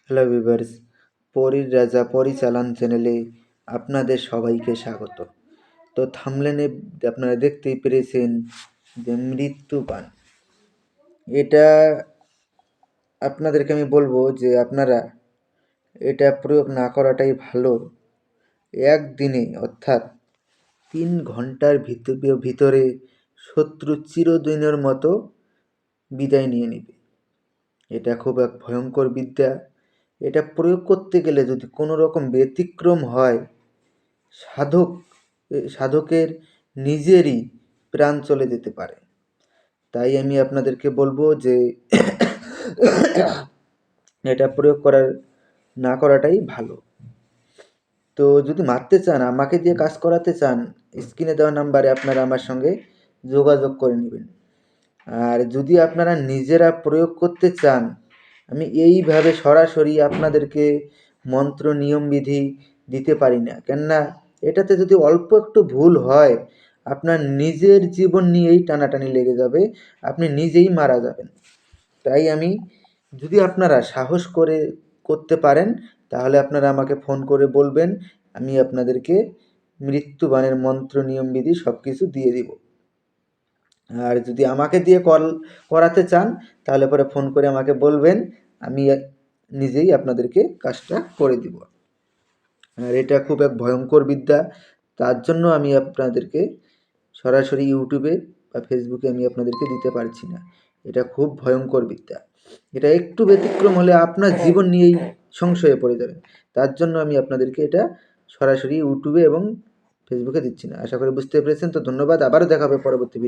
Hello viewers, পরীর রাজা পরিচালন চ্যানেলে আপনাদের সবাইকে স্বাগত। তো থাম্বনেলে আপনারা দেখতেই পেরেছেন যে মৃত্যুবান। এটা আপনাদেরকে আমি বলবো যে আপনারা এটা প্রয়োগ না করাটাই ভালো। একদিনে অর্থাৎ 3 ঘন্টার ভিতরে শত্রু চিরদিনের মতো বিদায় নিয়ে নেবে। এটা খুব এক ভয়ঙ্কর বিদ্যা। এটা প্রয়োগ করতে গেলে যদি কোনো রকম ব্যতিক্রম হয়, সাধকের নিজেরই প্রাণ চলে যেতে পারে। তাই আমি আপনাদেরকে বলবো যে এটা প্রয়োগ না করাটাই ভালো। তো যদি মারতে চান, আমাকে দিয়ে কাজ করাতে চান, স্ক্রিনে দেওয়া নাম্বারে আপনারা আমার সঙ্গে যোগাযোগ করে নেবেন। আর যদি আপনারা নিজেরা প্রয়োগ করতে চান, আমি এইভাবে সরাসরি আপনাদেরকে মন্ত্র নিয়মবিধি দিতে পারি না। কেননা এটাতে যদি অল্প একটু ভুল হয়, আপনার নিজের জীবন নিয়েই টানাটানি লেগে যাবে, আপনি নিজেই মারা যাবেন। তাই আমি যদি আপনারা সাহস করে করতে পারেন, তাহলে আপনারা আমাকে ফোন করে বলবেন, আমি আপনাদেরকে মৃত্যুবাণের মন্ত্র নিয়মবিধি সব কিছু দিয়ে দিব। আর যদি আমাকে দিয়ে করাতে চান, তাহলে পরে ফোন করে আমাকে বলবেন, আমি নিজেই আপনাদেরকে কাজটা করে দিব। আর এটা খুব এক ভয়ঙ্কর বিদ্যা। তার জন্য আমি আপনাদেরকে সরাসরি ইউটিউবে বা ফেসবুকে আমি আপনাদেরকে দিতে পারছি না। এটা খুব ভয়ঙ্কর বিদ্যা। এটা একটু ব্যতিক্রম হলে আপনার জীবন নিয়েই সংশয়ে পড়ে যাবেন। তার জন্য আমি আপনাদেরকে এটা সরাসরি ইউটিউবে এবং ফেসবুকে দিচ্ছি না। আশা করি বুঝতে পেরেছেন। তো ধন্যবাদ। আবারও দেখা হবে পরবর্তী ভিডিও।